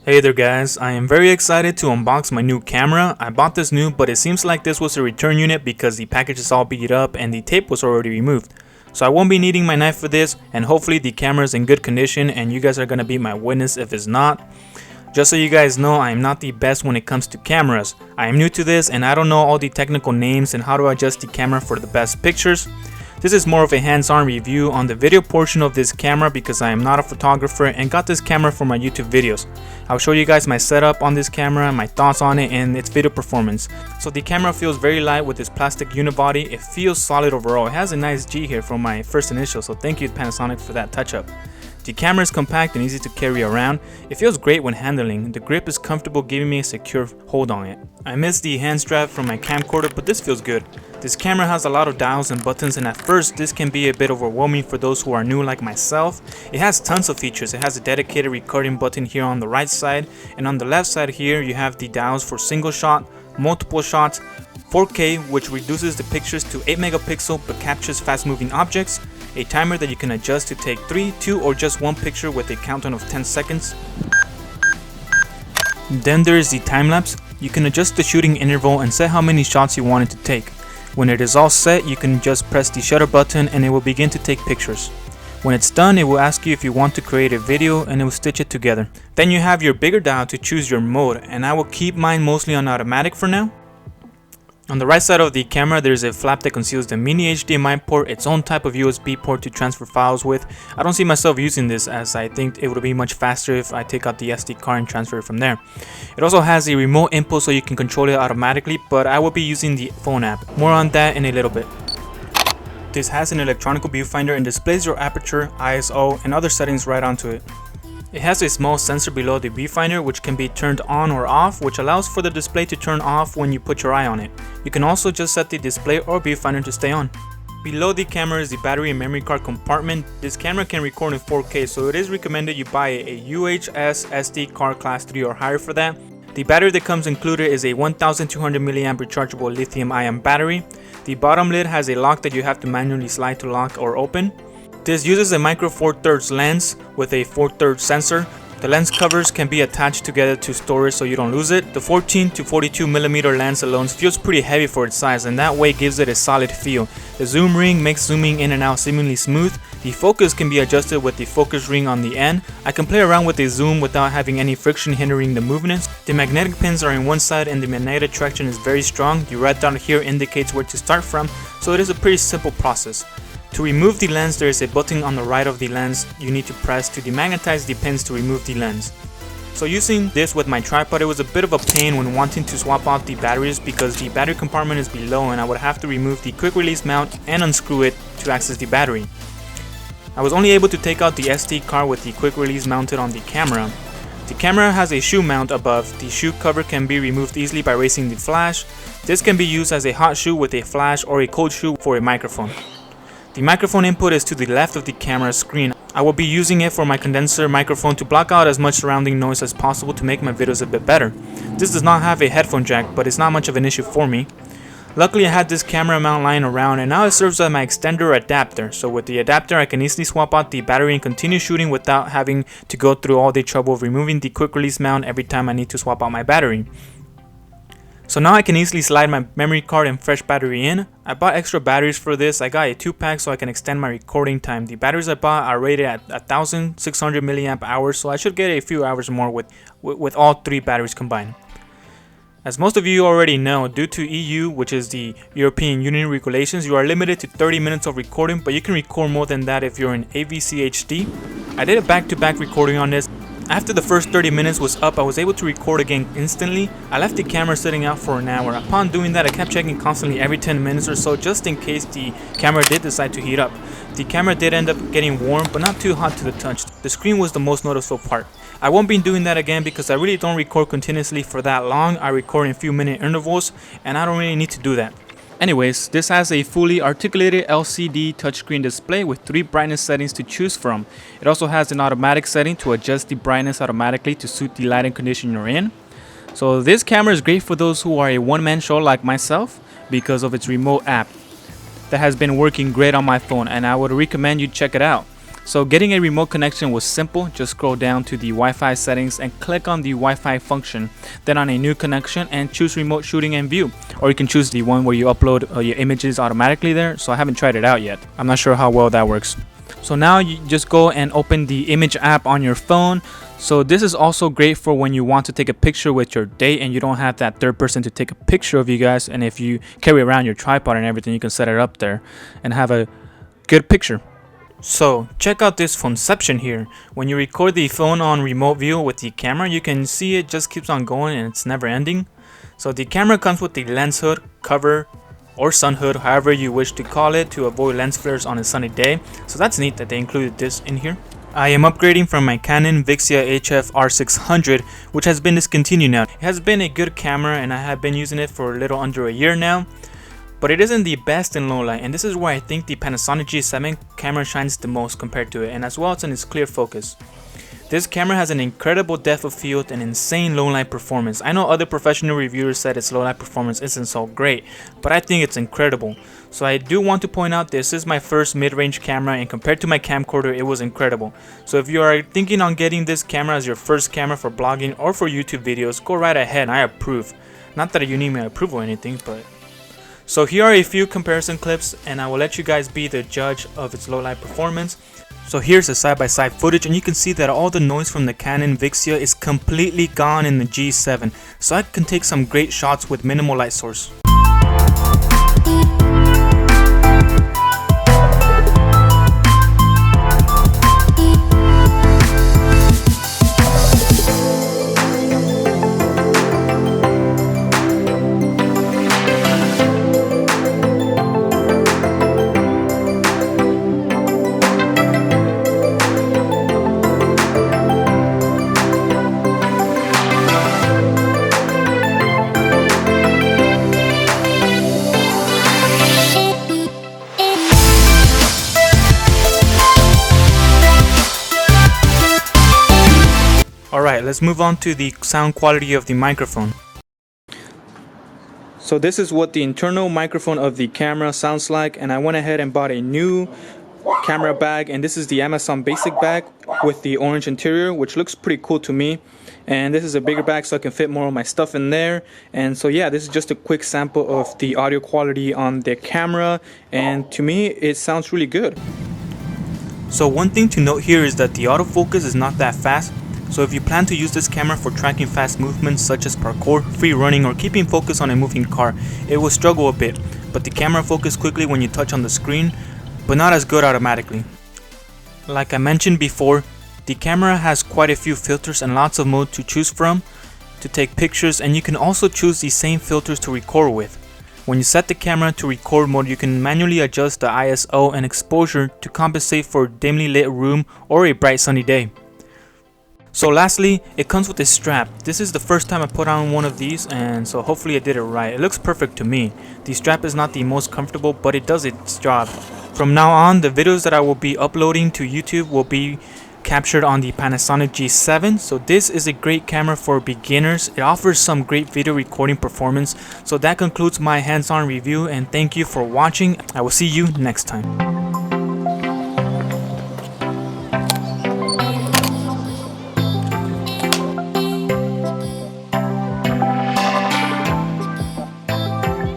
Hey there guys, I am very excited to unbox my new camera. I bought this new, but it seems like this was a return unit because the package is all beat up and the tape was already removed. So I won't be needing my knife for this, and hopefully the camera is in good condition and you guys are going to be my witness if it's not. Just so you guys know, I am not the best when it comes to cameras. I am new to this and I don't know all the technical names and how to adjust the camera for the best pictures. This is more of a hands-on review on the video portion of this camera because I am not a photographer and got this camera for my YouTube videos. I'll show you guys my setup on this camera, my thoughts on it, and its video performance. So the camera feels very light with this plastic unibody. It feels solid overall. It has a nice G here from my first initial, so thank you Panasonic for that touch-up. The camera is compact and easy to carry around. It feels great when handling. The grip is comfortable, giving me a secure hold on it. I missed the hand strap from my camcorder, but this feels good. This camera has a lot of dials and buttons, and at first this can be a bit overwhelming for those who are new like myself. It has tons of features. It has a dedicated recording button here on the right side, and on the left side here you have the dials for single shot, multiple shots, 4K, which reduces the pictures to 8 megapixel but captures fast moving objects, a timer that you can adjust to take 3, 2 or just 1 picture with a countdown of 10 seconds. Then there is the time lapse. You can adjust the shooting interval and set how many shots you want it to take. When it is all set, you can just press the shutter button and it will begin to take pictures. When it's done, it will ask you if you want to create a video and it will stitch it together. Then you have your bigger dial to choose your mode, and I will keep mine mostly on automatic for now. On the right side of the camera, there is a flap that conceals the mini HDMI port, its own type of USB port to transfer files with. I don't see myself using this as I think it would be much faster if I take out the SD card and transfer it from there. It also has a remote input so you can control it automatically, but I will be using the phone app. More on that in a little bit. This has an electronic viewfinder and displays your aperture, ISO, and other settings right onto it. It has a small sensor below the viewfinder which can be turned on or off, which allows for the display to turn off when you put your eye on it. You can also just set the display or viewfinder to stay on. Below the camera is the battery and memory card compartment. This camera can record in 4K, so it is recommended you buy a UHS SD card class 3 or higher for that. The battery that comes included is a 1200 mAh rechargeable lithium-ion battery. The bottom lid has a lock that you have to manually slide to lock or open. This uses a micro 4/3 lens with a 4/3 sensor. The lens covers can be attached together to store it so you don't lose it. The 14 to 42 millimeter lens alone feels pretty heavy for its size, and that way gives it a solid feel. The zoom ring makes zooming in and out seemingly smooth. The focus can be adjusted with the focus ring on the end. I can play around with the zoom without having any friction hindering the movements. The magnetic pins are in one side and the magnetic traction is very strong. The red dot here indicates where to start from, so it is a pretty simple process. To remove the lens, there is a button on the right of the lens you need to press to demagnetize the pins to remove the lens. So using this with my tripod, it was a bit of a pain when wanting to swap out the batteries because the battery compartment is below and I would have to remove the quick release mount and unscrew it to access the battery. I was only able to take out the SD card with the quick release mounted on the camera. The camera has a shoe mount above. The shoe cover can be removed easily by raising the flash. This can be used as a hot shoe with a flash or a cold shoe for a microphone. The microphone input is to the left of the camera screen. I will be using it for my condenser microphone to block out as much surrounding noise as possible to make my videos a bit better. This does not have a headphone jack, but it's not much of an issue for me. Luckily I had this camera mount lying around and now it serves as my extender adapter, so with the adapter I can easily swap out the battery and continue shooting without having to go through all the trouble of removing the quick release mount every time I need to swap out my battery. So now I can easily slide my memory card and fresh battery in. I bought extra batteries for this. I got a 2-pack so I can extend my recording time. The batteries I bought are rated at 1600 milliamp hours, so I should get a few hours more with all 3 batteries combined. As most of you already know, due to EU, which is the European Union regulations, you are limited to 30 minutes of recording, but you can record more than that if you're in AVC HD. I did a back-to-back recording on this. After the first 30 minutes was up, I was able to record again instantly. I left the camera sitting out for an hour. Upon doing that, I kept checking constantly every 10 minutes or so just in case the camera did decide to heat up. The camera did end up getting warm, but not too hot to the touch. The screen was the most noticeable part. I won't be doing that again because I really don't record continuously for that long. I record in few minute intervals and I don't really need to do that. Anyways, this has a fully articulated LCD touchscreen display with 3 brightness settings to choose from. It also has an automatic setting to adjust the brightness automatically to suit the lighting condition you're in. So this camera is great for those who are a one-man show like myself because of its remote app that has been working great on my phone, and I would recommend you check it out. So getting a remote connection was simple. Just scroll down to the Wi-Fi settings and click on the Wi-Fi function, then on a new connection and choose remote shooting and view. Or you can choose the one where you upload your images automatically there. So I haven't tried it out yet. I'm not sure how well that works. So now you just go and open the image app on your phone. So this is also great for when you want to take a picture with your date and you don't have that third person to take a picture of you guys. And if you carry around your tripod and everything, you can set it up there and have a good picture. So check out this phoneception here. When you record the phone on remote view with the camera, you can see it just keeps on going and it's never ending. So the camera comes with the lens hood, cover, or sun hood, however you wish to call it, to avoid lens flares on a sunny day. So that's neat that they included this in here. I am upgrading from my Canon Vixia HF R600, which has been discontinued now. It has been a good camera and I have been using it for a little under a year now. But it isn't the best in low light, and this is where I think the Panasonic G7 camera shines the most compared to it, and as well as in its clear focus. This camera has an incredible depth of field and insane low light performance. I know other professional reviewers said its low light performance isn't so great, but I think it's incredible. So I do want to point out this is my first mid-range camera, and compared to my camcorder it was incredible. So if you are thinking on getting this camera as your first camera for blogging or for YouTube videos, go right ahead, I approve. Not that you need my approval or anything, but... So here are a few comparison clips and I will let you guys be the judge of its low light performance. So here's the side-by-side footage and you can see that all the noise from the Canon Vixia is completely gone in the G7. So I can take some great shots with minimal light source. Alright, let's move on to the sound quality of the microphone. So this is what the internal microphone of the camera sounds like, and I went ahead and bought a new camera bag, and this is the Amazon basic bag with the orange interior, which looks pretty cool to me. And this is a bigger bag so I can fit more of my stuff in there. And so yeah, this is just a quick sample of the audio quality on the camera, and to me it sounds really good. So one thing to note here is that the autofocus is not that fast. So if you plan to use this camera for tracking fast movements such as parkour, free running, or keeping focus on a moving car, it will struggle a bit, but the camera focuses quickly when you touch on the screen, but not as good automatically. Like I mentioned before, the camera has quite a few filters and lots of modes to choose from to take pictures, and you can also choose the same filters to record with. When you set the camera to record mode, you can manually adjust the ISO and exposure to compensate for a dimly lit room or a bright sunny day. So lastly, it comes with a strap. This is the first time I put on one of these, and so hopefully I did it right. It looks perfect to me. The strap is not the most comfortable, but it does its job. From now on, the videos that I will be uploading to YouTube will be captured on the Panasonic G7. So this is a great camera for beginners. It offers some great video recording performance. So that concludes my hands-on review, and thank you for watching. I will see you next time.